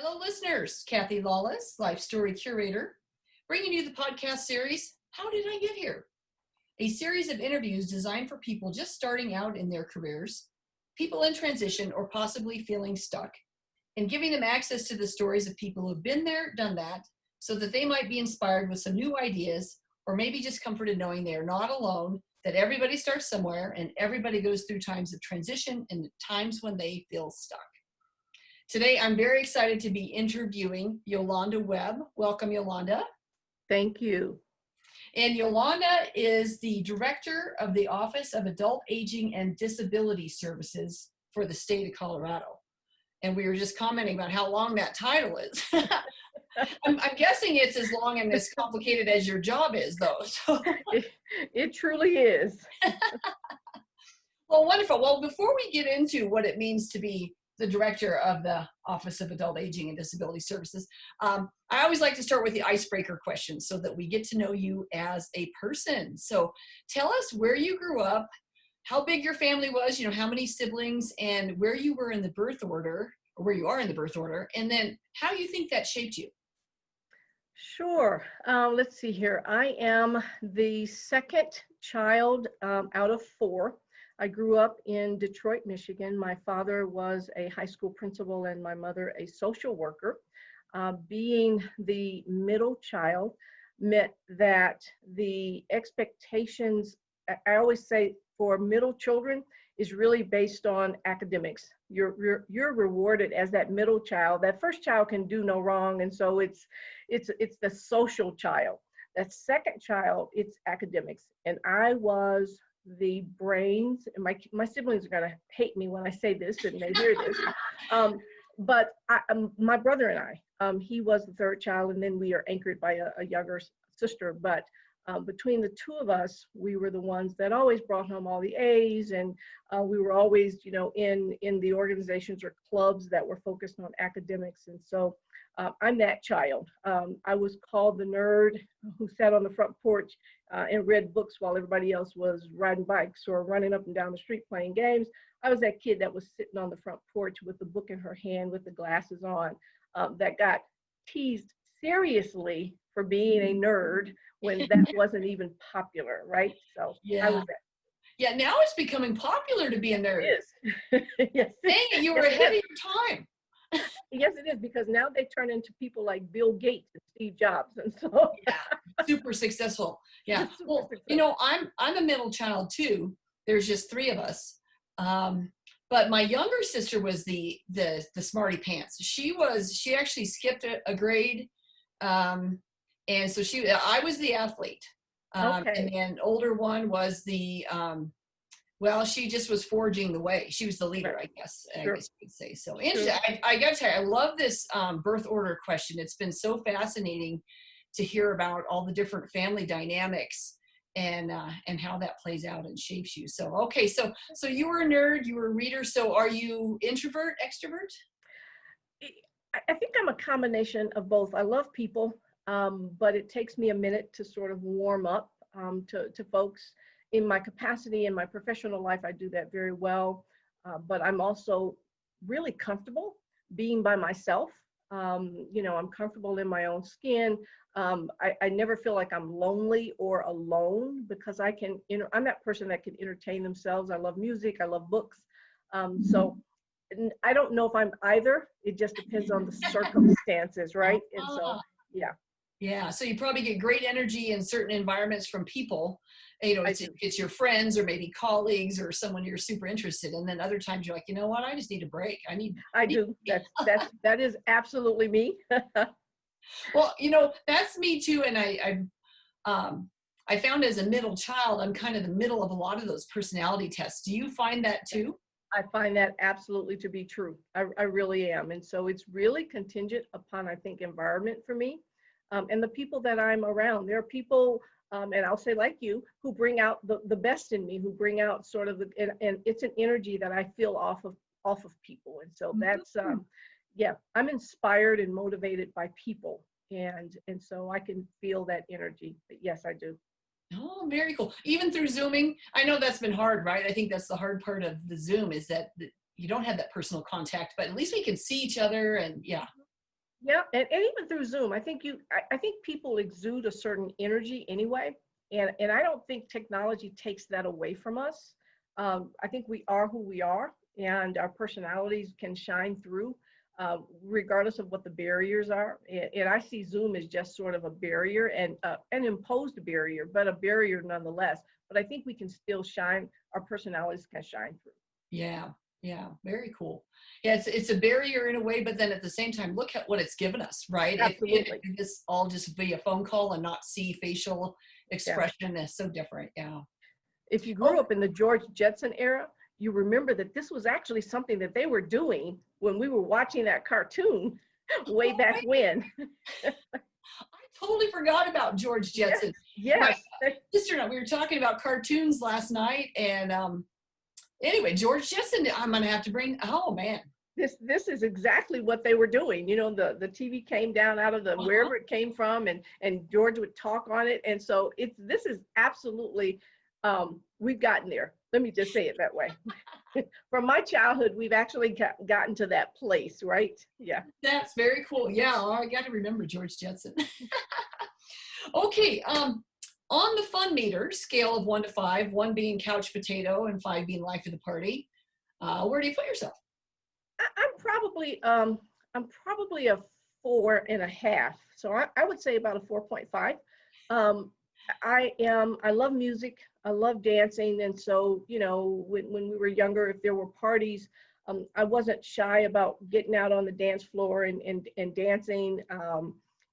Hello, listeners. Kathy Lawless, Life Story Curator, bringing you the podcast series, How Did I Get Here? A series of interviews designed for people just starting out in their careers, people in transition, or possibly feeling stuck, and giving them access to the stories of people who've been there, done that, so that they might be inspired with some new ideas, or maybe just comforted knowing they are not alone, that everybody starts somewhere and everybody goes through times of transition and times when they feel stuck. Today, I'm very excited to be interviewing Yolanda Webb. Welcome, Yolanda. Thank you. And Yolanda is the director of the Office of Adult Aging and Disability Services for the state of Colorado. And we were just commenting about how long that title is. I'm guessing it's as long and as complicated as your job is, though. So. It truly is. Well, wonderful. Well, before we get into what it means to be the director of the Office of Adult Aging and Disability Services, I always like to start with the icebreaker questions so that we get to know you as a person. So tell us where you grew up, how big your family was, how many siblings, and where you were in the birth order, or where you are in the birth order, and then how you think that shaped you. Sure. Let's see here. I am the second child out of four. I grew up in Detroit, Michigan. My father was a high school principal and my mother a social worker. Being the middle child meant that the expectations, I always say for middle children, is really based on academics. You're rewarded as that middle child. That first child can do no wrong, and so it's the social child. That second child, it's academics, and I was the brains. And my siblings are gonna hate me when I say this and they hear this, but my brother and I, he was the third child, and then we are anchored by a younger sister. But between the two of us, we were the ones that always brought home all the A's, and we were always, in the organizations or clubs that were focused on academics. And so I'm that child. I was called the nerd who sat on the front porch and read books while everybody else was riding bikes or running up and down the street playing games. I was that kid that was sitting on the front porch with the book in her hand with the glasses on, that got teased seriously for being a nerd when that wasn't even popular, right? So yeah. I was that. Yeah, now it's becoming popular to be a nerd. It is. Yes. Dang it, you were ahead of your time. Yes, it is, because now they turn into people like Bill Gates and Steve Jobs, and so yeah, super successful. Yeah, super successful. I'm a middle child too. There's just three of us, but my younger sister was the smarty pants. She actually skipped a grade, and so I was the athlete, okay. And then older one was the she just was forging the way. She was the leader, I guess. Sure. I guess you could say. So interesting. I got to tell you, I love this birth order question. It's been so fascinating to hear about all the different family dynamics and how that plays out and shapes you. So okay, so you were a nerd, you were a reader. So are you introvert, extrovert? I think I'm a combination of both. I love people, but it takes me a minute to sort of warm up to folks. In my capacity in my professional life, I do that very well, but I'm also really comfortable being by myself. I'm comfortable in my own skin. I never feel like I'm lonely or alone, because I'm that person that can entertain themselves. I love music, I love books. So I don't know if I'm either. It just depends on the circumstances, right? And so, yeah. Yeah, so you probably get great energy in certain environments from people. It's your friends or maybe colleagues or someone you're super interested in. And then other times you're like, you know what, I just need a break. I do. That is absolutely me. Well, that's me too. And I found as a middle child, I'm kind of the middle of a lot of those personality tests. Do you find that too? I find that absolutely to be true. I really am. And so it's really contingent upon, I think, environment for me. And the people that I'm around. There are people, and I'll say like you, who bring out the best in me, who bring out sort of and it's an energy that I feel off of people. And so that's, I'm inspired and motivated by people. And so I can feel that energy. But yes, I do. Oh, very cool. Even through Zooming, I know that's been hard, right? I think that's the hard part of the Zoom is that you don't have that personal contact, but at least we can see each other and yeah. Yeah, and even through Zoom, I think people exude a certain energy anyway, and I don't think technology takes that away from us. I think we are who we are, and our personalities can shine through, regardless of what the barriers are. And I see Zoom as just sort of a barrier and an imposed barrier, but a barrier nonetheless. But I think we can still shine. Our personalities can shine through. Yeah, yeah, very cool. Yeah, it's a barrier in a way, but then at the same time, look at what it's given us, right? If we had to Absolutely. do this all just via phone call and not see facial Yeah. expression, is so different. Yeah. If you grew Oh, up in the George Jetson era, you remember that this was actually something that they were doing when we were watching that cartoon way oh, back when. I totally forgot about George Yes, Jetson. My yes. sister and I, we were talking about cartoons last night, and anyway, George Jetson, I'm gonna have to bring. Oh man. This is exactly what they were doing. You know, the TV came down out of the Uh-huh. wherever it came from, and George would talk on it. And so this is absolutely, we've gotten there. Let me just say it that way. From my childhood, we've actually gotten to that place, right? Yeah. That's very cool. Yeah, oh, I got to remember George Jetson. Okay, on the fun meter scale of 1 to 5, 1 being couch potato and 5 being life of the party, where do you put yourself? I'm probably a 4.5. So I would say about a 4.5. Um, I love music. I love dancing. And so, you know, when we were younger, if there were parties, I wasn't shy about getting out on the dance floor and dancing.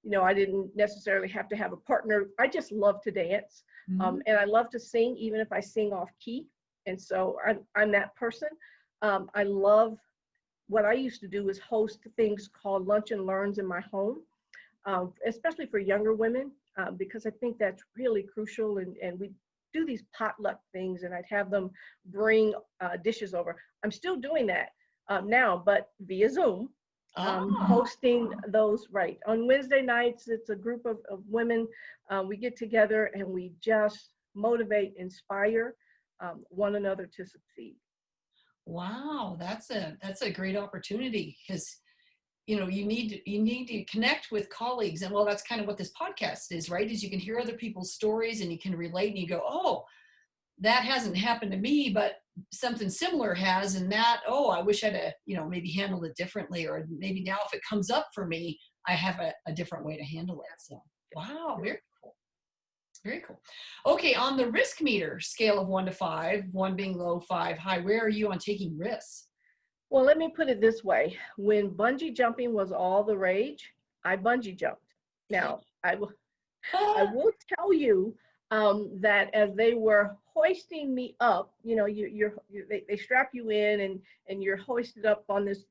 You know, I didn't necessarily have to have a partner. I just love to dance. Mhm. And I love to sing, even if I sing off key. And so I'm that person. I love what I used to do is host things called lunch and learns in my home, especially for younger women, because I think that's really crucial. And we do these potluck things, and I'd have them bring dishes over. I'm still doing that now, but via Zoom, Ah, hosting those right. On Wednesday nights, it's a group of women. We get together and we just motivate, inspire one another to succeed. wow, that's a great opportunity because you need to connect with colleagues, and well, that's kind of what this podcast is, right? Is you can hear other people's stories and you can relate and you go, oh, that hasn't happened to me, but something similar has, and that, oh, I wish I'd have, maybe handled it differently, or maybe now if it comes up for me, I have a different way to handle it. So, wow, very cool. Very cool. Okay, on the risk meter scale of 1 to 5, 1 being low, 5 high, where are you on taking risks? Well, let me put it this way. When bungee jumping was all the rage, I bungee jumped. Now, I Ah, will tell you that as they were hoisting me up, you know, they strap you in and you're hoisted up on this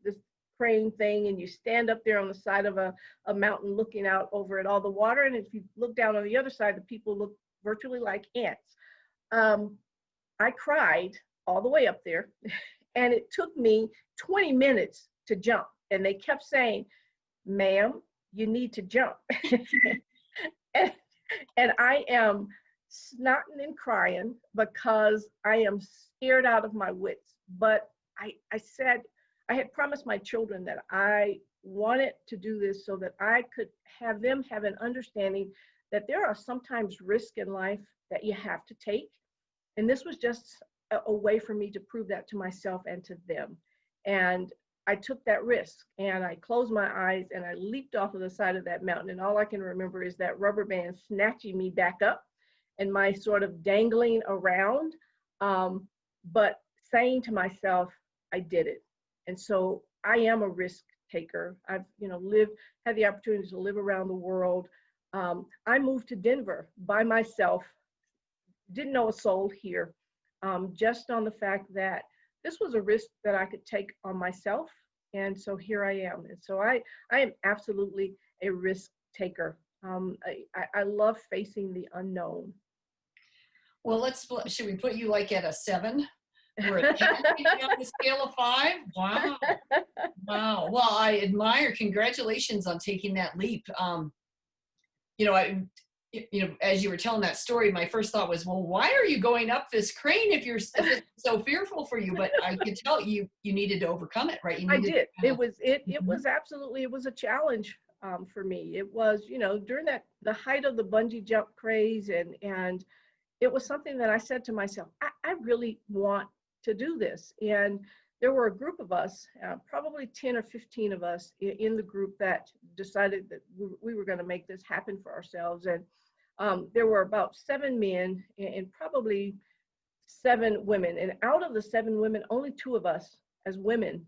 crane thing, and you stand up there on the side of a mountain looking out over it all the water. And if you look down on the other side, the people look virtually like ants. Um, I cried all the way up there, and it took me 20 minutes to jump. And they kept saying, ma'am, you need to jump. and, and I am snotting and crying because I am scared out of my wits. But I said, I had promised my children that I wanted to do this so that I could have them have an understanding that there are sometimes risks in life that you have to take. And this was just a way for me to prove that to myself and to them. And I took that risk, and I closed my eyes and I leaped off of the side of that mountain. And all I can remember is that rubber band snatching me back up and my sort of dangling around, but saying to myself, I did it. And so I am a risk taker. I've, had the opportunity to live around the world. I moved to Denver by myself, didn't know a soul here, just on the fact that this was a risk that I could take on myself. And so here I am. And so I am absolutely a risk taker. I love facing the unknown. well, should we put you like at a 7? We're at 10 on the scale of 5. Wow. Wow. Well, I admire. Congratulations on taking that leap. I, as you were telling that story, my first thought was, well, why are you going up this crane if it's so fearful for you? But I could tell you needed to overcome it, right? You I needed did. to kind of, It was absolutely, it was a challenge. for me. It was, during the height of the bungee jump craze, and it was something that I said to myself, I really want to do this. And there were a group of us, probably 10 or 15 of us in the group that decided that we were going to make this happen for ourselves. And there were about 7 men and probably 7 women. And out of the 7 women, only 2 of us as women,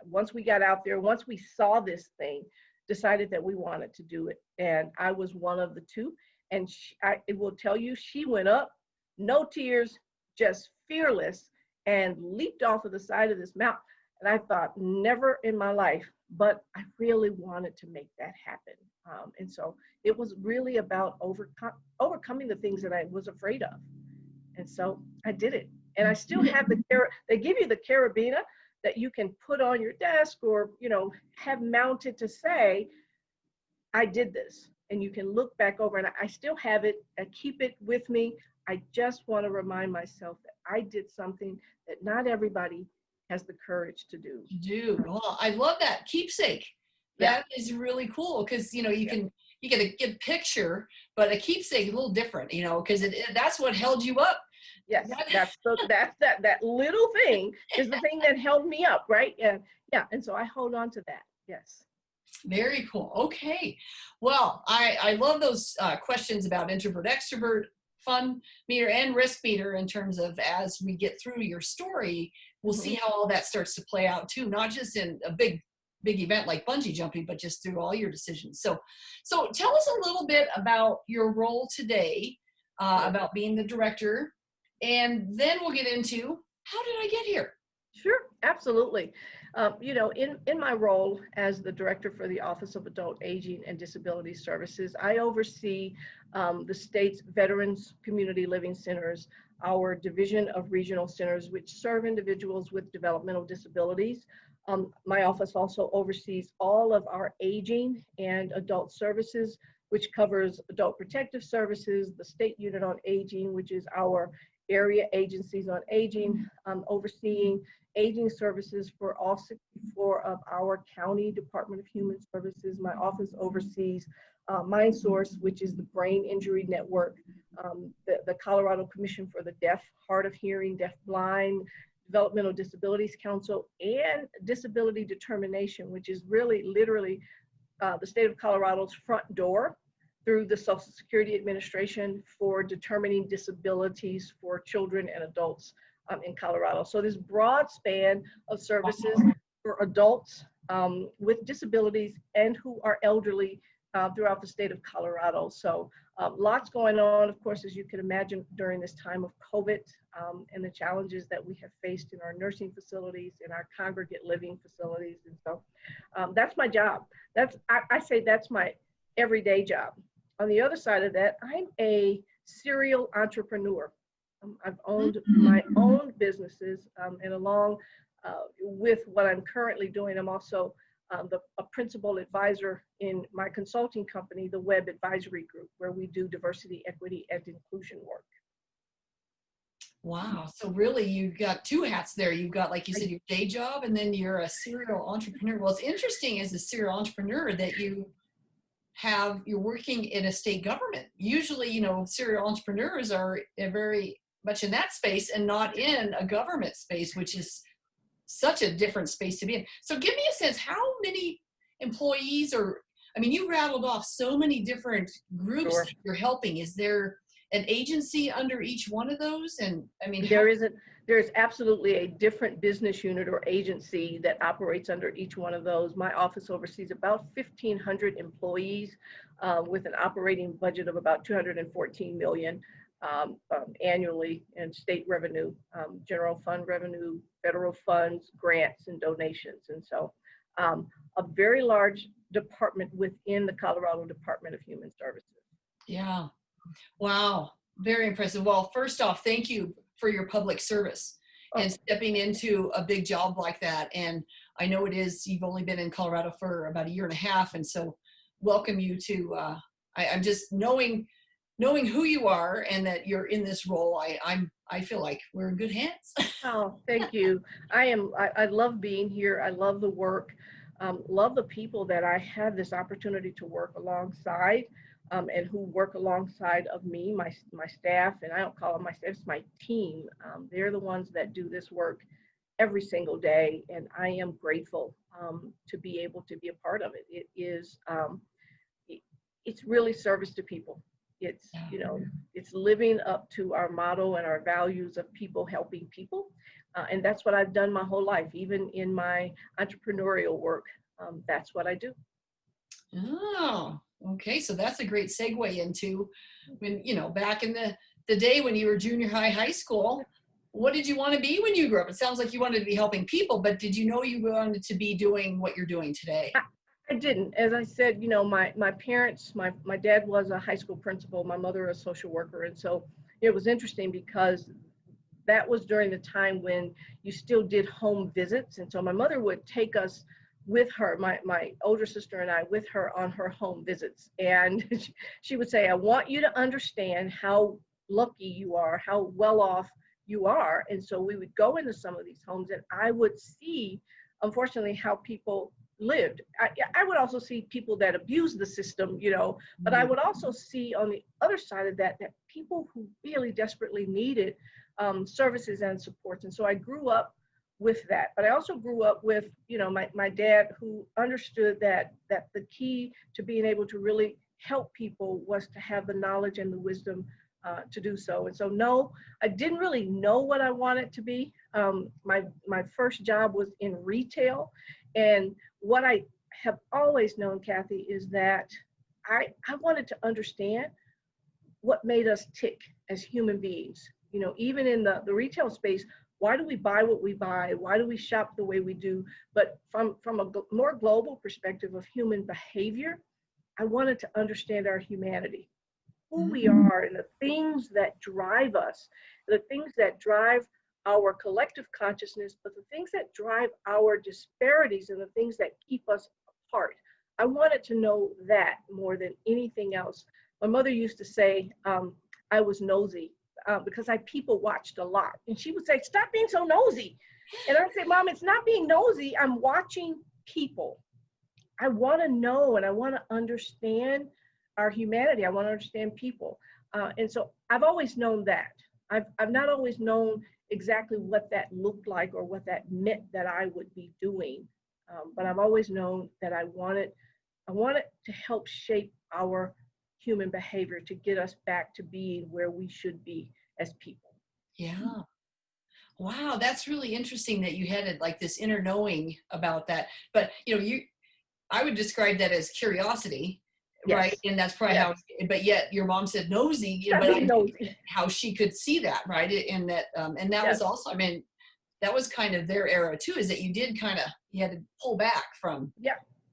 once we got out there, once we saw this thing, decided that we wanted to do it. And I was one of the 2. And it will tell you, she went up, no tears, just fearless, and leaped off of the side of this mountain. And I thought, never in my life, but I really wanted to make that happen. And so it was really about overcoming the things that I was afraid of. And so I did it. And I still have they give you the carabiner that you can put on your desk or, have mounted to say, I did this. And you can look back over, and I still have it. I keep it with me. I just want to remind myself that I did something that not everybody has the courage to do. Well, I love that keepsake. That is really cool because you get a good picture, but a keepsake is a little different, because that's what held you up. Yes, that little thing is the thing that held me up, right? And so I hold on to that. Yes. Very cool. Okay. Well, I love those questions about introvert, extrovert, fun meter, and risk meter in terms of as we get through your story, we'll see how all that starts to play out too, not just in a big event like bungee jumping, but just through all your decisions. So tell us a little bit about your role today, about being the director, and then we'll get into how did I get here? Sure, absolutely. In my role as the director for the Office of Adult Aging and Disability Services, I oversee the state's Veterans Community Living Centers, our division of regional centers, which serve individuals with developmental disabilities. My office also oversees all of our aging and adult services, which covers adult protective services, the state unit on aging, which is our area agencies on aging, overseeing aging services for all 64 of our county Department of Human Services. My office oversees MindSource, which is the brain injury network, the Colorado Commission for the Deaf, Hard of Hearing, Deaf Blind, Developmental Disabilities Council, and Disability Determination, which is really literally the state of Colorado's front door through the Social Security Administration for determining disabilities for children and adults in Colorado. So this broad span of services for adults with disabilities and who are elderly throughout the state of Colorado. So lots going on, of course, as you can imagine, during this time of COVID and the challenges that we have faced in our nursing facilities, in our congregate living facilities. And so that's my job. I say that's my everyday job. On the other side of that, I'm a serial entrepreneur. I've owned my own businesses, and along with what I'm currently doing, I'm also a principal advisor in my consulting company, the WEBB Advisory Group, where we do diversity, equity, and inclusion work. Wow. So really you've got 2 hats there. You've got, like you said, your day job, and then you're a serial entrepreneur. Well, it's interesting as a serial entrepreneur that you're working in a state government. Usually, serial entrepreneurs are very much in that space and not in a government space, which is such a different space to be in. So give me a sense, how many employees you rattled off so many different groups that you're helping. Is there an agency under each one of those? And there is absolutely a different business unit or agency that operates under each one of those. My office oversees about 1,500 employees with an operating budget of about $214 million annually in state revenue, general fund revenue, federal funds, grants, and donations. And so a very large department within the Colorado Department of Human Services. Yeah. Wow. Very impressive. Well, first off, thank you for your public service and stepping into a big job like that. And I know you've only been in Colorado for about 1.5 years. And so welcome you to, I'm just knowing who you are and that you're in this role. I feel like we're in good hands. Oh, thank you. I love being here. I love the work. love the people that I have this opportunity to work alongside, and who work alongside of me, my staff, and I don't call them my staff, it's my team. They're the ones that do this work every single day, and I am grateful to be able to be a part of it. It's really service to people. It's, you know, it's living up to our motto and our values of people helping people. And that's what I've done my whole life, even in my entrepreneurial work. That's what I do. Oh, okay. So that's a great segue into when, you know, back in the day when you were junior high school, what did you want to be when you grew up? It sounds like you wanted to be helping people, but did you know you wanted to be doing what you're doing today? I didn't. As I said, you know, my parents, my dad was a high school principal, my mother a social worker. And so it was interesting because that was during the time when you still did home visits. And so my mother would take us with her, my older sister and I, with her on her home visits. And she would say, I want you to understand how lucky you are, how well off you are. And so we would go into some of these homes and I would see, unfortunately, how people lived. I would also see people that abuse the system, you know, but I would also see on the other side of that people who really desperately needed services and supports. And so I grew up with that, but I also grew up with, you know, my dad, who understood that the key to being able to really help people was to have the knowledge and the wisdom to do so. And so, no, I didn't really know what I wanted to be. My first job was in retail. And what I have always known, Kathy, is that I wanted to understand what made us tick as human beings. You know, even in the retail space, why do we buy what we buy? Why do we shop the way we do? But from a more global perspective of human behavior, I wanted to understand our humanity, who we are, and the things that drive us, the things that drive our collective consciousness, but the things that drive our disparities and the things that keep us apart. I wanted to know that more than anything else. My mother used to say I was nosy because I people watched a lot. And she would say, stop being so nosy. And I would say, Mom, it's not being nosy. I'm watching people. I want to know and I want to understand our humanity. I want to understand people. And so I've always known that. I've not always known exactly what that looked like or what that meant that I would be doing. But I've always known that I wanted to help shape our human behavior to get us back to being where we should be as people. Yeah. Wow, that's really interesting that you had like this inner knowing about that. But you know, I would describe that as curiosity, Yes. right? And that's probably Yes. how. But yet, your mom said nosy, you know, but how she could see that, right? And that, and that Yes. was also, I mean, that was kind of their era too. Is that you had to pull back from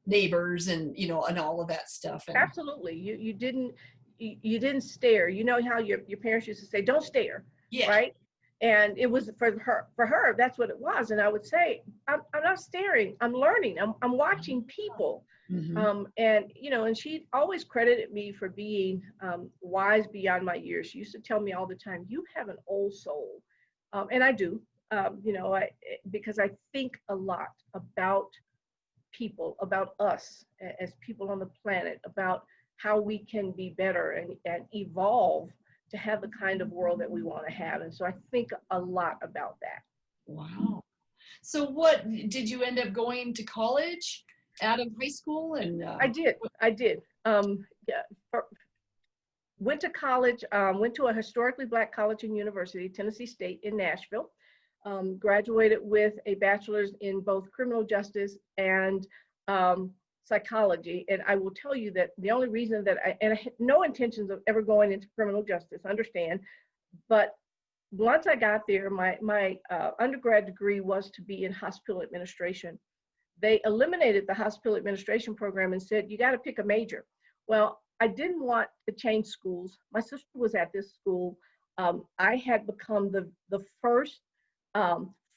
neighbors and you know and all of that stuff. And absolutely, you didn't stare. You know how your parents used to say, "Don't stare," right? And it was for her, that's what it was. And I would say, I'm not staring, I'm learning, I'm watching people. And, you know, and she always credited me for being wise beyond my years. She used to tell me all the time, you have an old soul. And I do, you know, because I think a lot about people, about us as people on the planet, about how we can be better and evolve to have the kind of world that we want to have. And so I think a lot about that. Wow. So what, did you end up going to college out of high school? And I did. Went to college, went to a historically Black college and university, Tennessee State in Nashville. Graduated with a bachelor's in both criminal justice and psychology. And I will tell you that the only reason that I had no intentions of ever going into criminal justice, understand, but once I got there, my undergrad degree was to be in hospital administration. They eliminated the hospital administration program and said, you got to pick a major. Well, I didn't want to change schools. My sister was at this school. I had become the first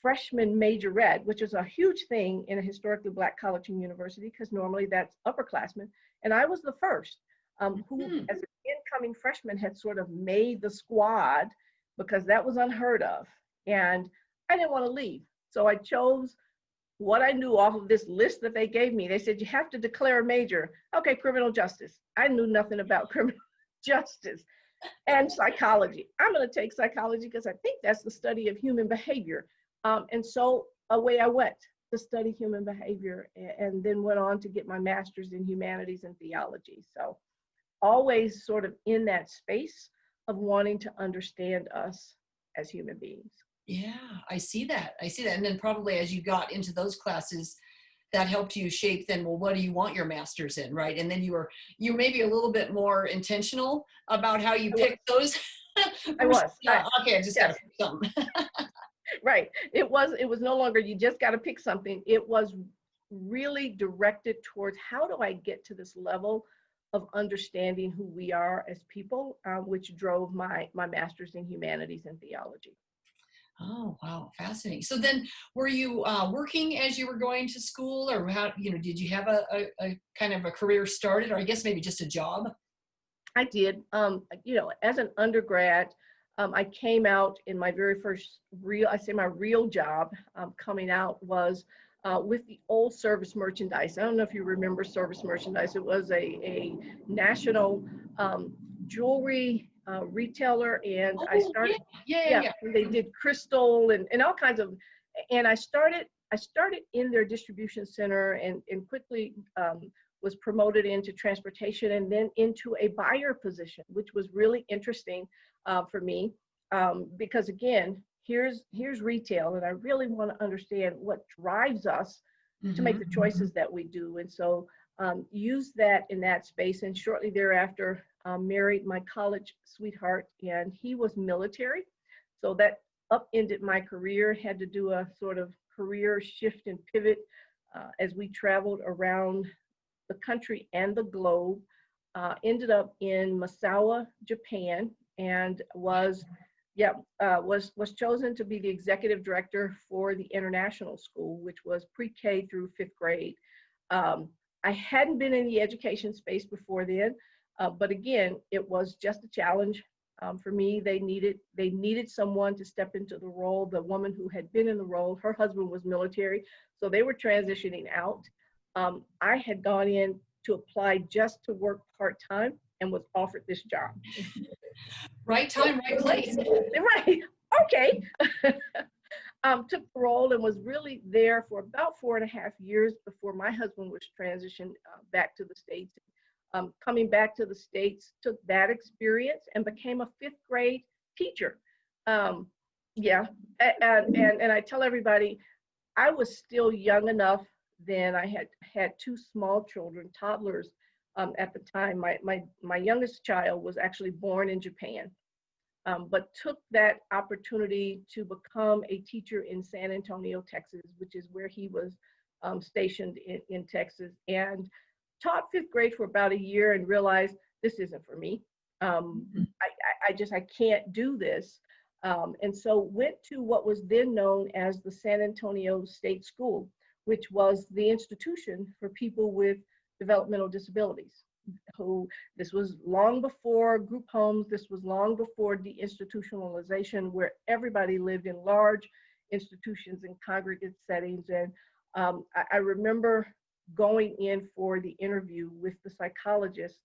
freshman majorette, which is a huge thing in a historically Black college and university, because normally that's upperclassmen. And I was the first who, as an incoming freshman, had sort of made the squad, because that was unheard of. And I didn't want to leave. So I chose what I knew off of this list that they gave me. They said, you have to declare a major. Okay, criminal justice. I knew nothing about criminal justice and psychology. I'm going to take psychology because I think that's the study of human behavior. And so away I went to study human behavior, and then went on to get my master's in humanities and theology. So always sort of in that space of wanting to understand us as human beings. Yeah, I see that. I see that. And then probably as you got into those classes, that helped you shape then, well, what do you want your master's in, right? And then you were maybe a little bit more intentional about how you picked those. I was. Okay, I just got to pick something. Right. It was no longer, you just got to pick something. It was really directed towards, how do I get to this level of understanding who we are as people, which drove my master's in humanities and theology. Oh, wow. Fascinating. So then were you working as you were going to school, or how, did you have a kind of a career started, or I guess maybe just a job? I did. As an undergrad, I came out in my very first my real job coming out was with the old Service Merchandise. I don't know if you remember Service Merchandise. It was a national jewelry retailer, and Oh, I started. Yeah. They did crystal and all kinds of, and I started in their distribution center, and quickly was promoted into transportation, and then into a buyer position, which was really interesting for me, because again, here's retail, and I really want to understand what drives us to make the choices that we do. And so use that in that space, and shortly thereafter married my college sweetheart, and he was military. So that upended my career, had to do a sort of career shift and pivot as we traveled around the country and the globe. Ended up in Misawa, Japan, and was chosen to be the executive director for the international school, which was pre-K through 5th grade. I hadn't been in the education space before then, but again, it was just a challenge for me. They needed someone to step into the role. The woman who had been in the role, her husband was military, so they were transitioning out. I had gone in to apply just to work part-time and was offered this job. Right time, right place. Right. Okay. Took the role and was really there for about 4.5 years before my husband was transitioned back to the States. Coming back to the States, took that experience and became a 5th grade teacher. And I tell everybody, I was still young enough then. I had 2 small children, toddlers at the time. My youngest child was actually born in Japan, but took that opportunity to become a teacher in San Antonio, Texas, which is where he was stationed in Texas, and taught 5th grade for about a year and realized this isn't for me. I can't do this. And so went to what was then known as the San Antonio State School, which was the institution for people with developmental disabilities. This was long before group homes. This was long before deinstitutionalization, where everybody lived in large institutions and congregate settings. And I remember going in for the interview with the psychologist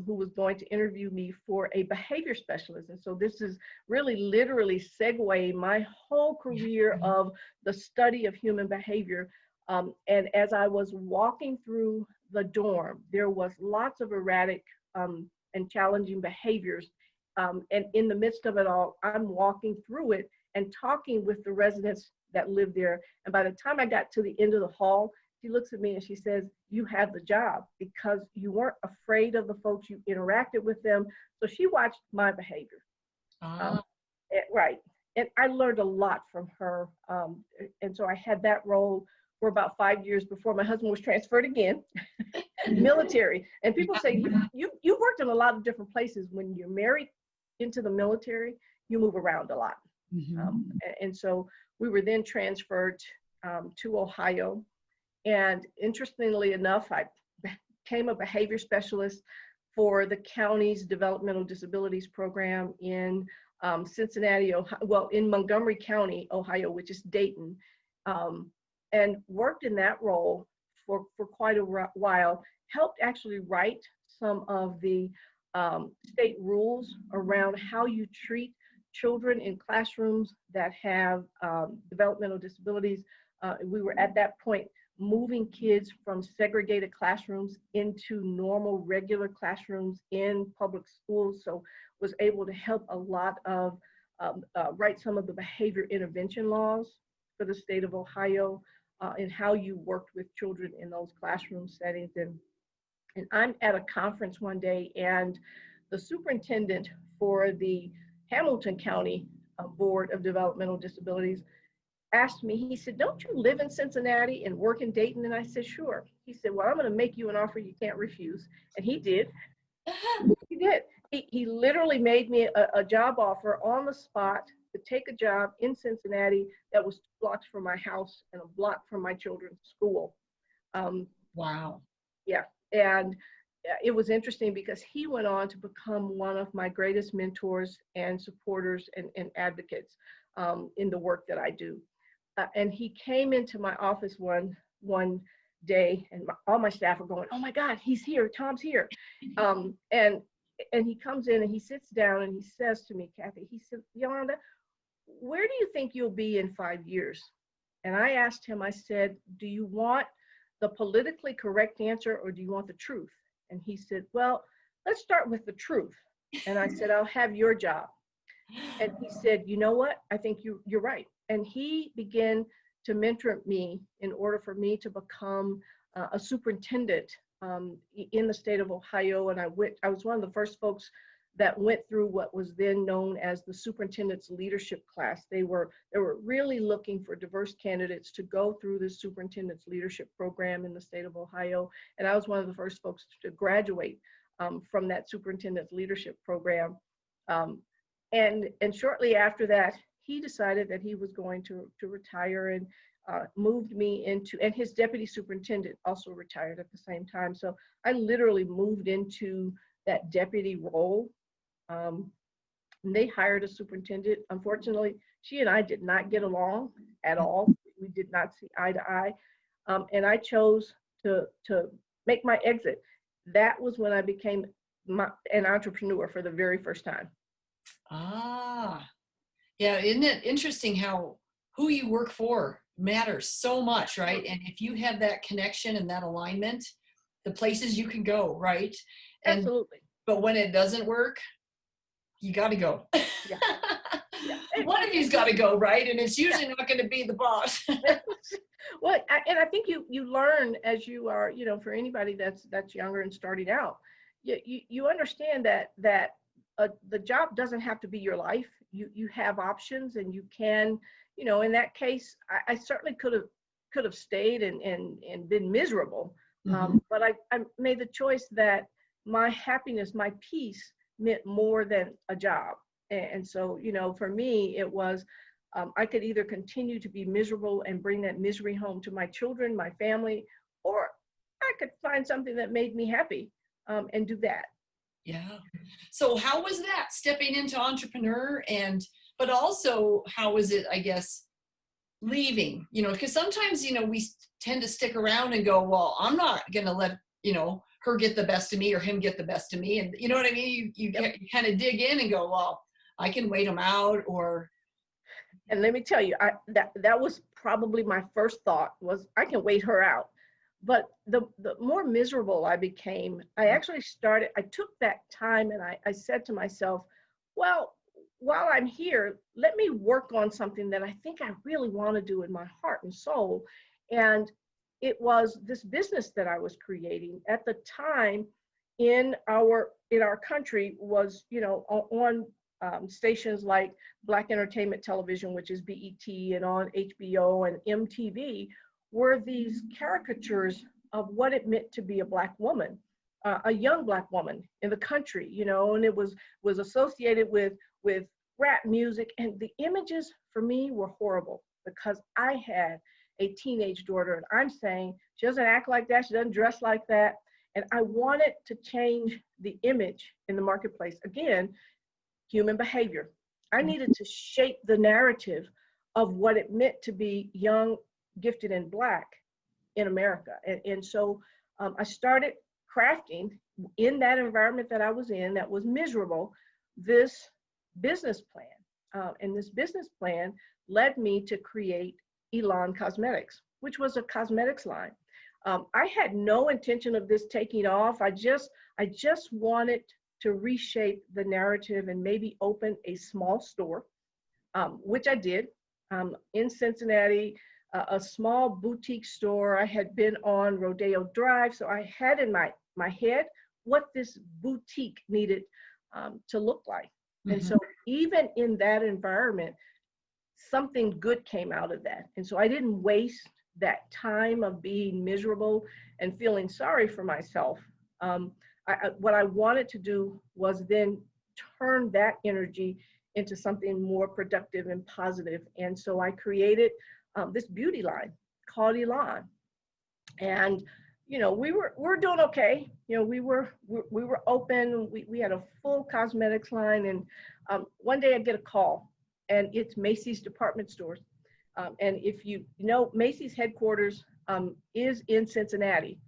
who was going to interview me for a behavior specialist. And so this is really literally segue my whole career of the study of human behavior. And as I was walking through the dorm, there was lots of erratic and challenging behaviors. And in the midst of it all, I'm walking through it and talking with the residents that live there. And by the time I got to the end of the hall, she looks at me and she says, you have the job because you weren't afraid of the folks, you interacted with them. So she watched my behavior. Right. And I learned a lot from her. And so I had that role for about 5 years before my husband was transferred again, military. And people say, you worked in a lot of different places. When you're married into the military, you move around a lot. And so we were then transferred to Ohio. And interestingly enough, I became a behavior specialist for the county's developmental disabilities program in Cincinnati, Ohio, well, in Montgomery County, Ohio, which is Dayton. and worked in that role for quite a while, helped actually write some of the state rules around how you treat children in classrooms that have developmental disabilities. We were at that point moving kids from segregated classrooms into normal, regular classrooms in public schools. So was able to help a lot of, write some of the behavior intervention laws for the state of Ohio, and how you worked with children in those classroom settings. And I'm at a conference one day, and the superintendent for the Hamilton County Board of Developmental Disabilities asked me, he said, "Don't you live in Cincinnati and work in Dayton?" And I said, "Sure." He said, "Well, I'm going to make you an offer you can't refuse." And he did. He did. He literally made me a job offer on the spot to take a job in Cincinnati that was 2 blocks from my house and a block from my children's school. Wow. Yeah. And it was interesting because he went on to become one of my greatest mentors and supporters and advocates in the work that I do. And he came into my office one day, and all my staff are going, "Oh my God, he's here, Tom's here." And he comes in and he sits down and he says to me, "Kathy," he said, "Yolanda, where do you think you'll be in 5 years?" And I asked him, I said, "Do you want the politically correct answer or do you want the truth?" And he said, "Well, let's start with the truth." And I said, "I'll have your job." And he said, "You know what? I think you're right." And he began to mentor me in order for me to become a superintendent in the state of Ohio. And I was one of the first folks that went through what was then known as the superintendent's leadership class. They were really looking for diverse candidates to go through the superintendent's leadership program in the state of Ohio. And I was one of the first folks to graduate from that superintendent's leadership program. And shortly after that, he decided that he was going to retire, and moved me into, and his deputy superintendent also retired at the same time. So I literally moved into that deputy role. And they hired a superintendent. Unfortunately, she and I did not get along at all. We did not see eye to eye. And I chose to make my exit. That was when I became an entrepreneur for the very first time. Ah, yeah. Isn't it interesting how who you work for matters so much, right? And if you have that connection and that alignment, the places you can go, right? And, absolutely. But when it doesn't work, you got to go. Yeah. Yeah. One of you's got to go, right? And it's usually not going to be the boss. Well, and I think you learn as you are, for anybody that's younger and starting out, you understand that the job doesn't have to be your life. You have options, and you can, in that case, I certainly could have stayed and been miserable. Mm-hmm. But I made the choice that my happiness, my peace meant more than a job. And so, for me, it was, I could either continue to be miserable and bring that misery home to my children, my family, or I could find something that made me happy and do that. Yeah. So how was that stepping into entrepreneur, but also how was it, I guess, leaving, because sometimes, we tend to stick around and go, well, I'm not going to let, her get the best of me or him get the best of me. And you know what I mean? You kind of dig in and go, well, I can wait them out. And let me tell you, that was probably my first thought, was I can wait her out. But the more miserable I became, I actually I took that time and I said to myself, well, while I'm here, let me work on something that I think I really want to do in my heart and soul. And it was this business that I was creating at the time in our country was, on stations like Black Entertainment Television, which is BET, and on HBO and MTV, were these caricatures of what it meant to be a Black woman, a young Black woman in the country, and it was associated with rap music. And the images for me were horrible because I had a teenage daughter, and I'm saying she doesn't act like that, she doesn't dress like that. And I wanted to change the image in the marketplace. Again, human behavior. I needed to shape the narrative of what it meant to be young gifted and Black in America. And so I started crafting in that environment that I was in that was miserable, this business plan. And this business plan led me to create Elan Cosmetics, which was a cosmetics line. I had no intention of this taking off. I just wanted to reshape the narrative and maybe open a small store, which I did in Cincinnati, a small boutique store. I had been on Rodeo Drive, so I had in my head what this boutique needed to look like. And so even in that environment, something good came out of that. And so I didn't waste that time of being miserable and feeling sorry for myself. What I wanted to do was then turn that energy into something more productive and positive. And so I created this beauty line called Elan. And you know, we're doing okay. You know, we were open. We had a full cosmetics line, and one day I get a call, and it's Macy's department stores. And if you know, Macy's headquarters is in Cincinnati.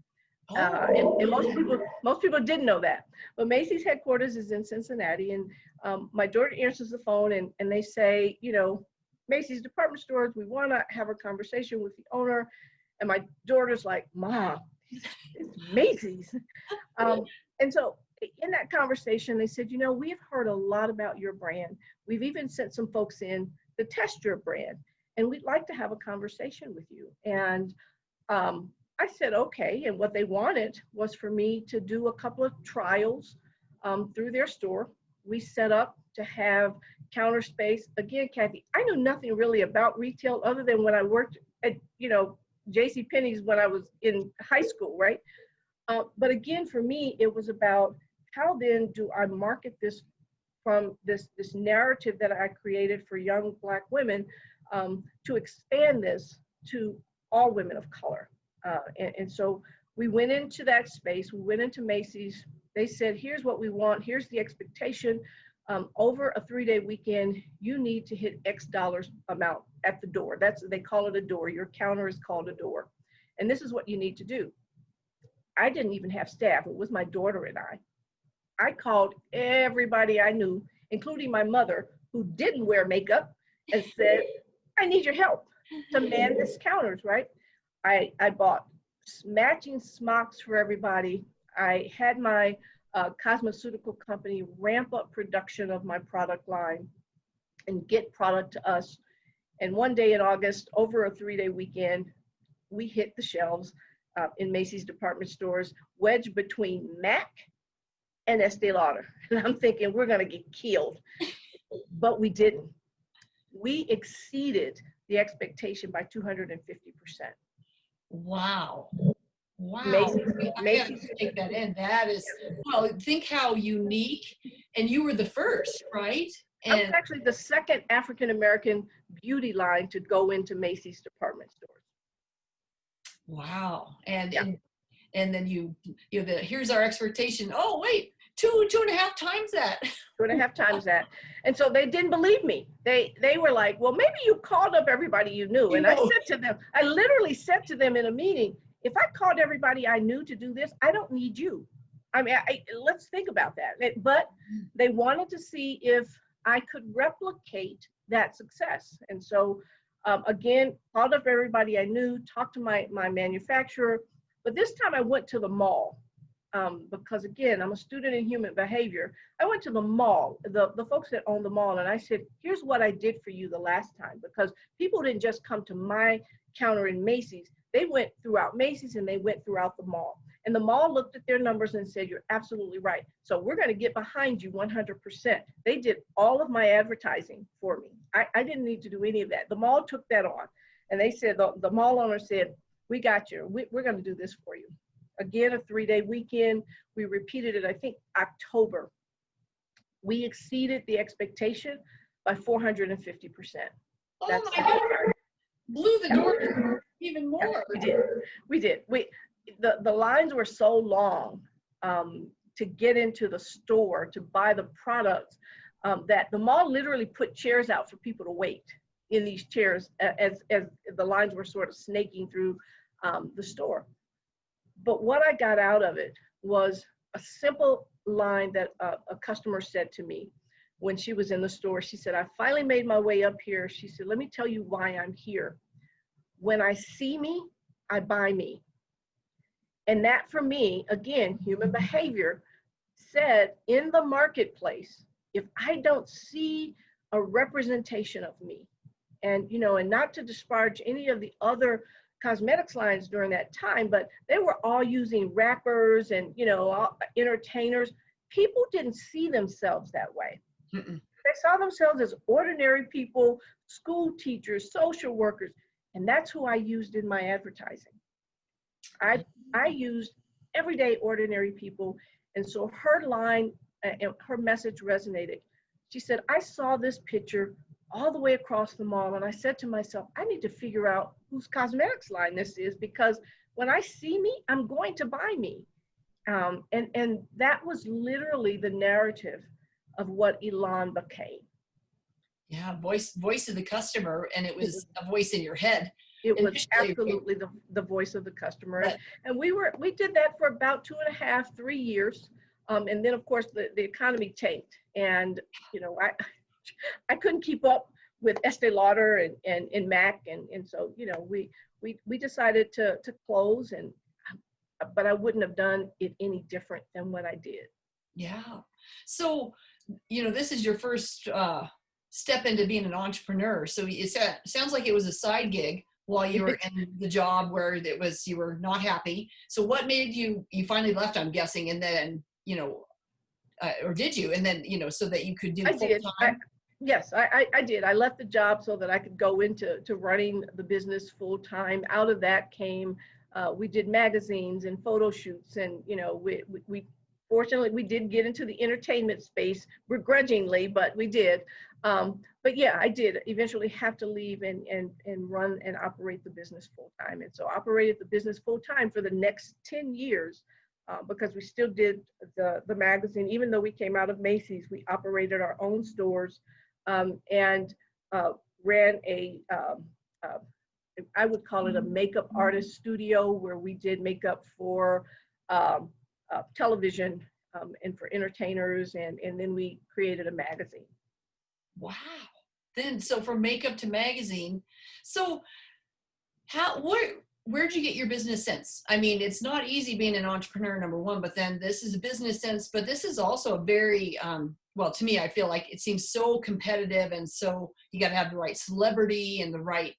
And most people didn't know that, but Macy's headquarters is in Cincinnati. And my daughter answers the phone, and they say, you know, Macy's department stores, we want to have a conversation with the owner. And my daughter's like, Mom, it's Macy's. And so in that conversation, they said, you know, we've heard a lot about your brand. We've even sent some folks in to test your brand, and we'd like to have a conversation with you. And I said, okay. And what they wanted was for me to do a couple of trials through their store. We set up to have counter space. Again, Kathy, I knew nothing really about retail other than when I worked at, you know, JCPenney's when I was in high school, right? But again, for me, it was about how then do I market this from this narrative that I created for young Black women to expand this to all women of color. And so we went into that space, we went into Macy's. They said, here's what we want, here's the expectation. Over a 3-day weekend, you need to hit X dollars amount at the door. They call it a door. Your counter is called a door. And this is what you need to do. I didn't even have staff. It was my daughter and I. I called everybody I knew, including my mother, who didn't wear makeup, and said, I need your help to man this counters, right? I bought matching smocks for everybody. I had my cosmeceutical company ramp up production of my product line and get product to us. And one day in August, over a 3-day weekend, we hit the shelves in Macy's department stores, wedged between MAC and Estee Lauder. And I'm thinking, we're gonna get killed. But we didn't. We exceeded the expectation by 250%. Wow. Wow. Macy's, I got to take that in. That is, well, think how unique, and you were the first, right? And I was actually the second African-American beauty line to go into Macy's department stores. Wow. And then you here's our expectation. Oh, wait, two and a half times that. 2.5 times that. And so they didn't believe me. They were like, well, maybe you called up everybody you knew. And I said to them, I literally said to them in a meeting, if I called everybody I knew to do this, I don't need you. I mean, let's think about that. But they wanted to see if I could replicate that success. And so, again, called up everybody I knew, talked to my manufacturer. But this time I went to the mall because, again, I'm a student in human behavior. I went to the mall, the folks that own the mall, and I said, here's what I did for you the last time, because people didn't just come to my counter in Macy's. They went throughout Macy's and they went throughout the mall. And the mall looked at their numbers and said, you're absolutely right. So we're going to get behind you 100%. They did all of my advertising for me. I didn't need to do any of that. The mall took that on. And they said, the mall owner said, we got you. We're going to do this for you. Again, a 3-day weekend. We repeated it, I think, October. We exceeded the expectation by 450%. Oh my God. Blew the door even more. Yeah, we did. The lines were so long to get into the store to buy the products that the mall literally put chairs out for people to wait. in these chairs as the lines were sort of snaking through the store. But what I got out of it was a simple line that a customer said to me when she was in the store. She said, I finally made my way up here. She said, let me tell you why I'm here. When I see me, I buy me. And that for me, again, human behavior said in the marketplace, if I don't see a representation of me, and and not to disparage any of the other cosmetics lines during that time, but they were all using rappers and all entertainers. People didn't see themselves that way. Mm-mm. They saw themselves as ordinary people, school teachers, social workers, and that's who I used in my advertising. I used everyday ordinary people, and so her line and her message resonated. She said, I saw this picture all the way across the mall, and I said to myself, I need to figure out whose cosmetics line this is, because when I see me, I'm going to buy me. And that was literally the narrative of what Elan became. Yeah, voice of the customer, and it was a voice in your head. It was absolutely the voice of the customer. And we did that for about 2.5, 3 years. And then of course the economy tanked, and I couldn't keep up with Estee Lauder and MAC, and so we decided to close, but I wouldn't have done it any different than what I did. Yeah. So this is your first step into being an entrepreneur. So it sounds like it was a side gig while you were in the job where you were not happy. So what made you finally left, I'm guessing, and then or did you, and then so that you could do full time? Yes, I did. I left the job so that I could go into running the business full time. Out of that came, we did magazines and photo shoots, and we fortunately we did get into the entertainment space begrudgingly, but we did. But yeah, I did eventually have to leave and run and operate the business full time. And so operated the business full time for the next 10 years. Because we still did the magazine. Even though we came out of Macy's, we operated our own stores and ran I would call it a makeup artist studio, where we did makeup for television and for entertainers, and then we created a magazine. Wow. Then, so from makeup to magazine. So where'd you get your business sense? I mean, it's not easy being an entrepreneur, number one, but then this is a business sense, but this is also a very, well, to me, I feel like it seems so competitive, and so you got to have the right celebrity and the right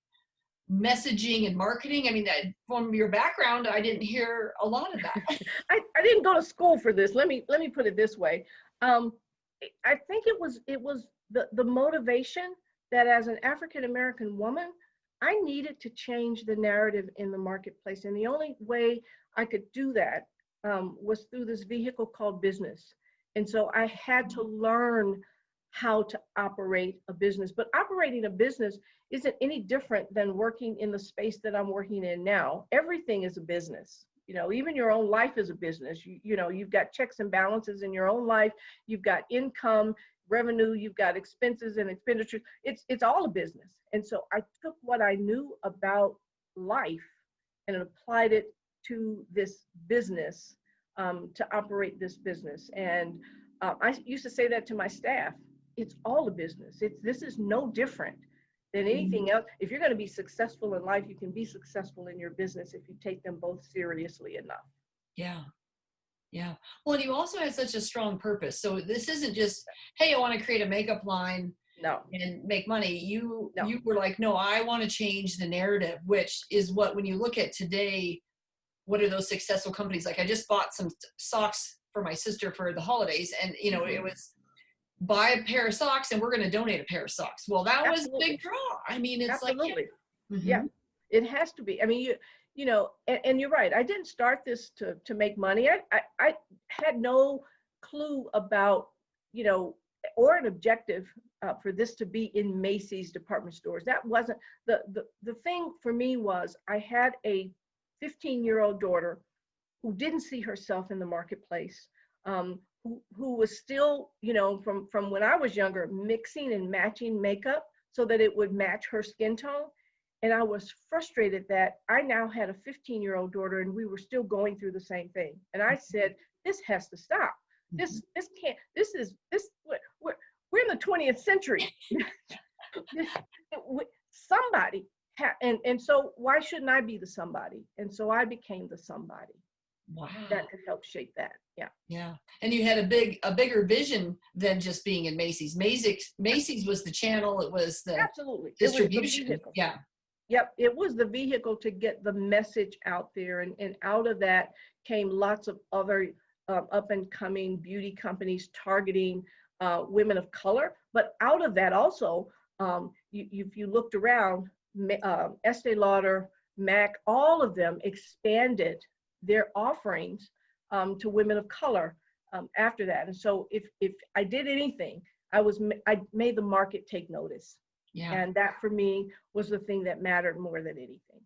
messaging and marketing. I mean, that from your background, I didn't hear a lot of that. I didn't go to school for this. Let me put it this way. I think it was the motivation that as an African-American woman, I needed to change the narrative in the marketplace. And the only way I could do that was through this vehicle called business. And so I had to learn how to operate a business. But operating a business isn't any different than working in the space that I'm working in now. Everything is a business. Even your own life is a business. You've got checks and balances in your own life. You've got income, revenue, you've got expenses and expenditures. It's all a business. And so I took what I knew about life and applied it to this business, to operate this business. And I used to say that to my staff. It's all a business. This is no different than anything else. If you're going to be successful in life, you can be successful in your business if you take them both seriously enough. Yeah. Yeah. Well, and you also had such a strong purpose. So this isn't just, hey, I want to create a makeup line and make money. You were like, no, I want to change the narrative, which is what, when you look at today, what are those successful companies? Like, I just bought some socks for my sister for the holidays, and it was buy a pair of socks and we're going to donate a pair of socks. Well, that was a big draw. I mean, it's absolutely. Like, yeah, it has to be. I mean, and you're right. I didn't start this to make money. I had no clue about, or an objective for this to be in Macy's department stores. That wasn't the thing for me. Was I had a 15-year-old daughter who didn't see herself in the marketplace, who was still, from when I was younger, mixing and matching makeup so that it would match her skin tone. And I was frustrated that I now had a 15-year-old daughter and we were still going through the same thing. And I said, this has to stop. This can't, we're in the 20th century. Somebody, and so why shouldn't I be the somebody? And so I became the somebody. Wow. That could help shape that. Yeah. Yeah. And you had a bigger vision than just being in Macy's. Macy's was the channel. It was the Absolutely distribution. It was the vehicle. Yeah. Yep. It was the vehicle to get the message out there. And out of that came lots of other up and coming beauty companies targeting women of color. But out of that also, if you looked around, Estee Lauder, MAC, all of them expanded their offerings to women of color after that. And so if I did anything, I made the market take notice. Yeah. And that for me was the thing that mattered more than anything.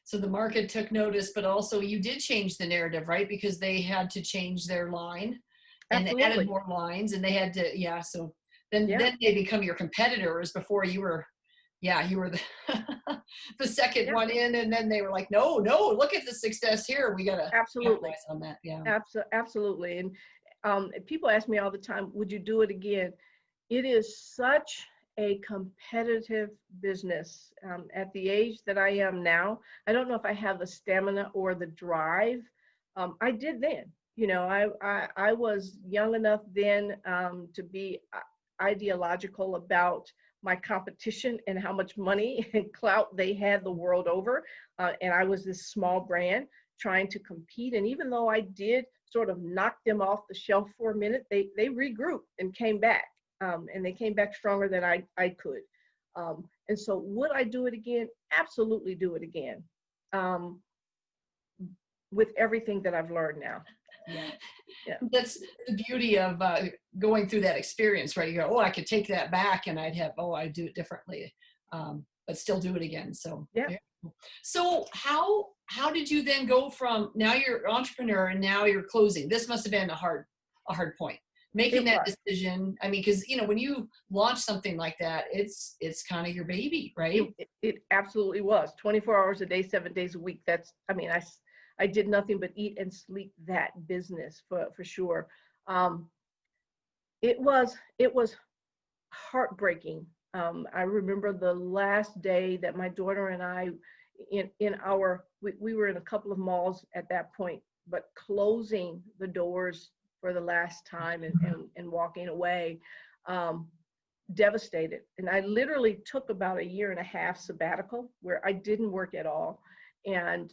So the market took notice, but also you did change the narrative, right? Because they had to change their line and Absolutely. they added more lines and they had to, so then they become your competitors. Before you were the, the second one in, and then they were like, no, look at the success here. We got to capitalize on that. Yeah. Absolutely. And people ask me all the time, would you do it again? It is such a competitive business. At the age that I am now, I don't know if I have the stamina or the drive. I did then. I was young enough then to be ideological about my competition and how much money and clout they had the world over. And I was this small brand trying to compete. And even though I did sort of knock them off the shelf for a minute, they regrouped and came back. And they came back stronger than I could. And so would I do it again? Absolutely do it again. With everything that I've learned now. Yeah. That's the beauty of going through that experience, right? You go, I could take that back and I'd do it differently, but still do it again. So, yeah. So how did you then go from now you're an entrepreneur and now you're closing? This must have been a hard point. Making that decision. I mean, because when you launch something like that, it's kind of your baby, right? It absolutely was. 24 hours a day, 7 days a week. I did nothing but eat and sleep that business for sure. It was heartbreaking. I remember the last day that my daughter and I, we were in a couple of malls at that point, but closing the doors for the last time and walking away, devastated. And I literally took about a 1.5 year sabbatical where I didn't work at all. And,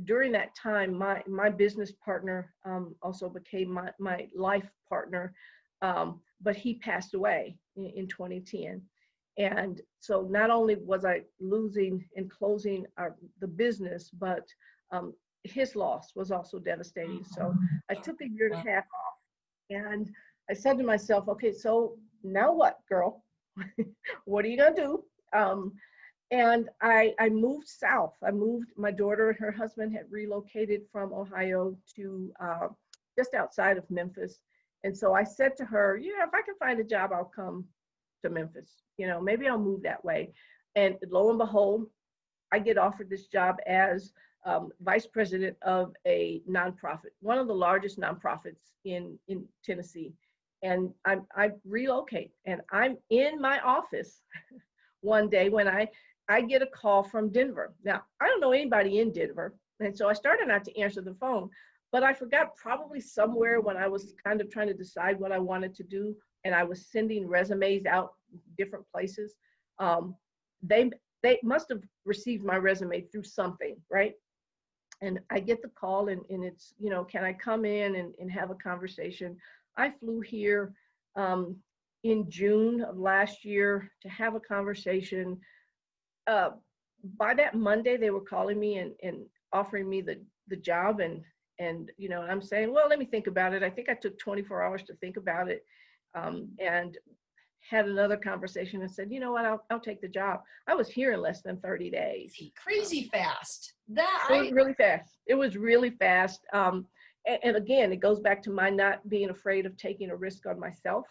during that time, my business partner also became my life partner, but he passed away in 2010. And so not only was I losing and closing the business, but his loss was also devastating. So I took a 1.5 years off, and I said to myself, okay, so now what, girl? What are you gonna do? And I moved south. My daughter and her husband had relocated from Ohio to just outside of Memphis. And so I said to her, if I can find a job, I'll come to Memphis. Maybe I'll move that way. And lo and behold, I get offered this job as vice president of a nonprofit, one of the largest nonprofits in Tennessee. And I relocate, and I'm in my office one day when I get a call from Denver. Now, I don't know anybody in Denver. And so I started not to answer the phone, but I forgot probably somewhere when I was kind of trying to decide what I wanted to do, and I was sending resumes out different places. They must have received my resume through something, right? And I get the call and it's, can I come in and have a conversation? I flew here in June of last year to have a conversation. By that Monday, they were calling me and offering me the job. And I'm saying, well, let me think about it. I think I took 24 hours to think about it. And had another conversation and said, you know what, I'll take the job. I was here in less than 30 days. Crazy fast. It was really fast. It was really fast. And again, it goes back to my not being afraid of taking a risk on myself.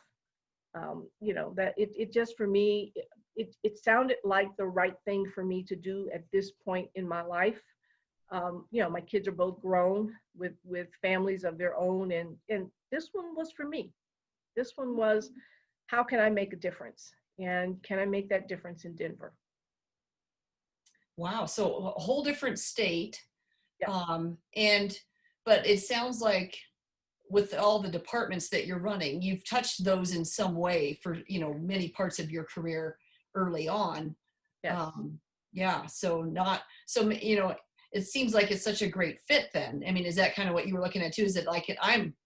That it just for me, it sounded like the right thing for me to do at this point in my life. My kids are both grown with families of their own, and this one was for me. This one was, how can I make a difference? And can I make that difference in Denver? Wow. So a whole different state. Yeah. But it sounds like with all the departments that you're running, you've touched those in some way for, many parts of your career early on. Yes. Yeah. It seems like it's such a great fit then. I mean, is that kind of what you were looking at too? Is it like,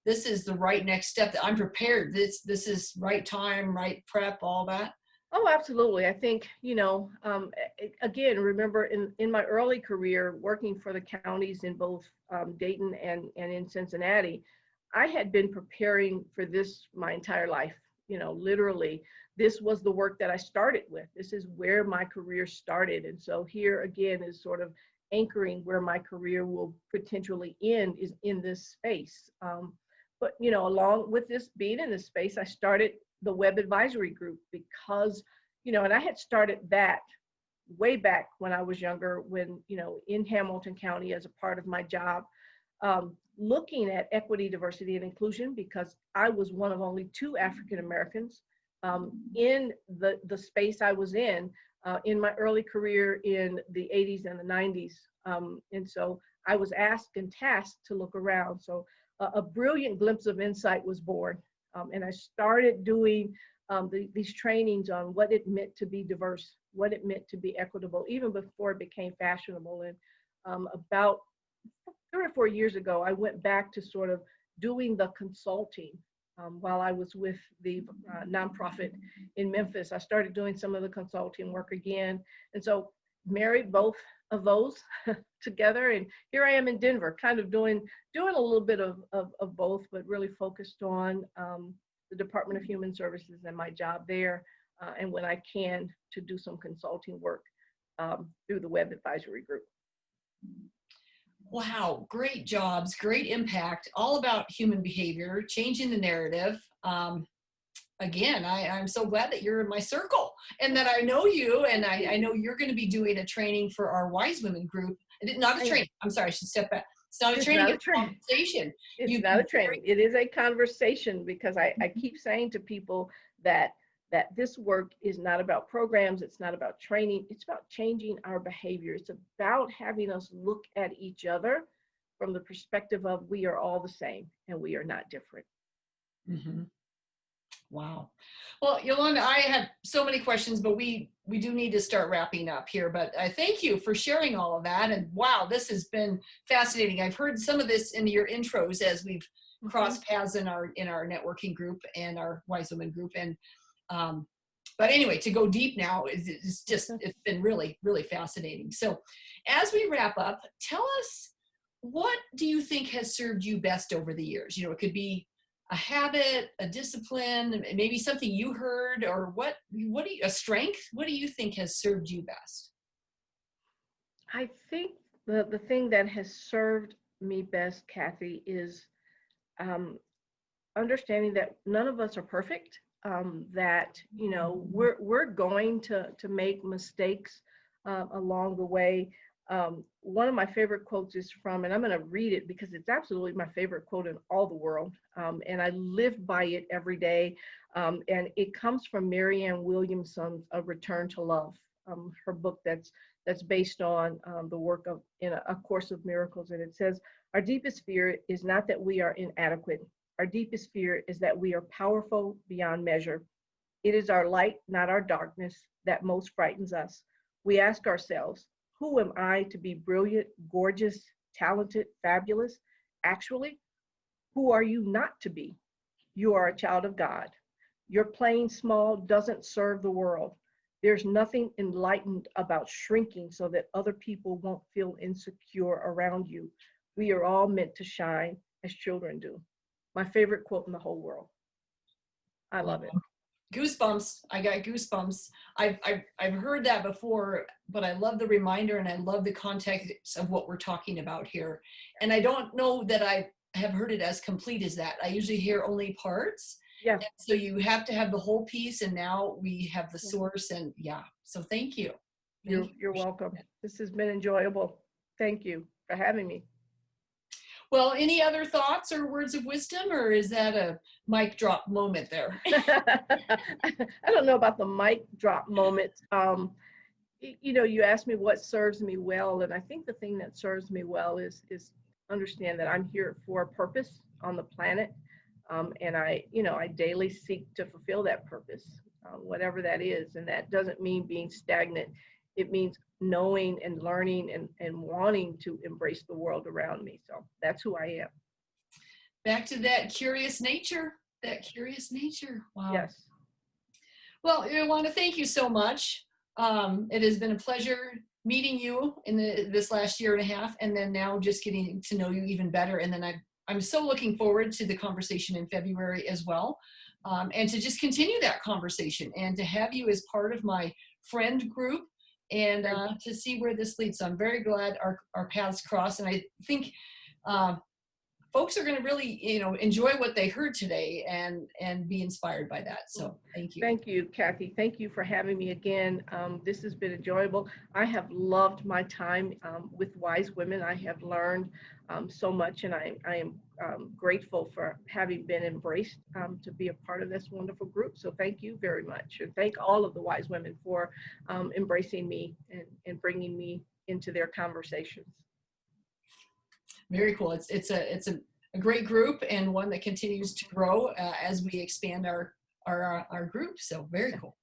this is the right next step, that I'm prepared. This is right time, right prep, all that? Oh, absolutely. I think, again, remember in my early career working for the counties in both Dayton and in Cincinnati, I had been preparing for this my entire life. Literally, this was the work that I started with. This is where my career started. And so here again is sort of anchoring where my career will potentially end, is in this space. But along with this being in this space, I started the WEBB Advisory Group because, and I had started that way back when I was younger, when, in Hamilton County as a part of my job, looking at equity, diversity, and inclusion, because I was one of only 2 African Americans in the space I was in my early career in the 80s and the 90s. And so I was asked and tasked to look around. So a brilliant glimpse of insight was born. And I started doing these trainings on what it meant to be diverse, what it meant to be equitable, even before it became fashionable. And about 3 or 4 years ago, I went back to sort of doing the consulting while I was with the nonprofit in Memphis. I started doing some of the consulting work again. And so married both of those together. And here I am in Denver, kind of doing a little bit of both, but really focused on the Department of Human Services and my job there. And when I can, to do some consulting work through the WEBB Advisory Group. Wow, great jobs, great impact, all about human behavior, changing the narrative. Again, I'm so glad that you're in my circle and that I know you, and I know you're going to be doing a training for our Wise Women group. Not a training. I'm sorry, I should step back. It's not a training, it's a conversation. It's not a training. It is a conversation, because I keep saying to people that this work is not about programs. It's not about training. It's about changing our behavior. It's about having us look at each other from the perspective of, we are all the same and we are not different. Mm-hmm. Wow. Well, Yolanda, I have so many questions, but we do need to start wrapping up here. But I thank you for sharing all of that. And wow, this has been fascinating. I've heard some of this in your intros as we've crossed paths in our networking group and our Wise Women group. And but anyway, to go deep now, it's been really, really fascinating. So as we wrap up, tell us, what do you think has served you best over the years? It could be a habit, a discipline, maybe something you heard, or a strength? What do you think has served you best? I think the thing that has served me best, Kathy, is understanding that none of us are perfect, that, we're going to make mistakes along the way. One of my favorite quotes is from, and I'm going to read it because it's absolutely my favorite quote in all the world, and I live by it every day, and it comes from Marianne Williamson's A Return to Love, her book that's based on the work of in A Course of Miracles. And it says, "Our deepest fear is not that we are inadequate. Our deepest fear is that we are powerful beyond measure. It is our light, not our darkness, that most frightens us. We ask ourselves, who am I to be brilliant, gorgeous, talented, fabulous? Actually, who are you not to be? You are a child of God. Your playing small doesn't serve the world. There's nothing enlightened about shrinking so that other people won't feel insecure around you. We are all meant to shine as children do." My favorite quote in the whole world. I love it. Goosebumps. I got goosebumps. I've heard that before, but I love the reminder, and I love the context of what we're talking about here. And I don't know that I have heard it as complete as that. I usually hear only parts. Yeah, So you have to have the whole piece, and now we have the source, and yeah. So thank you. Thank you. you're welcome. This has been enjoyable. Thank you for having me. Well, any other thoughts or words of wisdom, or is that a mic drop moment there? I don't know about the mic drop moment. You know, you asked me what serves me well, and I think the thing that serves me well is understand that I'm here for a purpose on the planet, and I daily seek to fulfill that purpose, whatever that is, and that doesn't mean being stagnant. It means knowing and learning and wanting to embrace the world around me. So that's who I am. Back to that curious nature. That curious nature. Wow. Yes. Well, I want to thank you so much. It has been a pleasure meeting you in this last year and a half, and then now just getting to know you even better. And then I'm so looking forward to the conversation in February as well, and to just continue that conversation and to have you as part of my friend group and to see where this leads. So I'm very glad our paths cross, and I think folks are going to really, enjoy what they heard today and be inspired by that. So thank you. Thank you, Kathy. Thank you for having me again. This has been enjoyable. I have loved my time with Wise Women. I have learned so much, and I am grateful for having been embraced to be a part of this wonderful group. So thank you very much. And thank all of the Wise Women for embracing me and bringing me into their conversations. Very cool. It's a great group, and one that continues to grow as we expand our group. So very cool.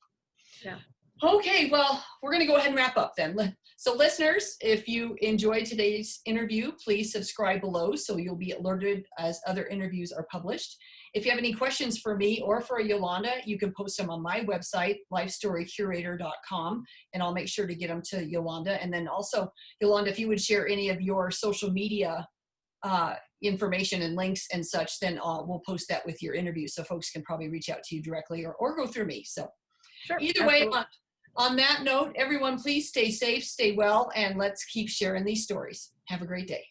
Yeah. Okay, well, we're going to go ahead and wrap up then. So listeners, if you enjoyed today's interview, please subscribe below so you'll be alerted as other interviews are published. If you have any questions for me or for Yolanda, you can post them on my website, lifestorycurator.com, and I'll make sure to get them to Yolanda. And then also, Yolanda, if you would share any of your social media information and links and such, then we'll post that with your interview so folks can probably reach out to you directly or go through me. So Sure, either absolutely. way, on that note, everyone, please stay safe, stay well, and let's keep sharing these stories. Have a great day.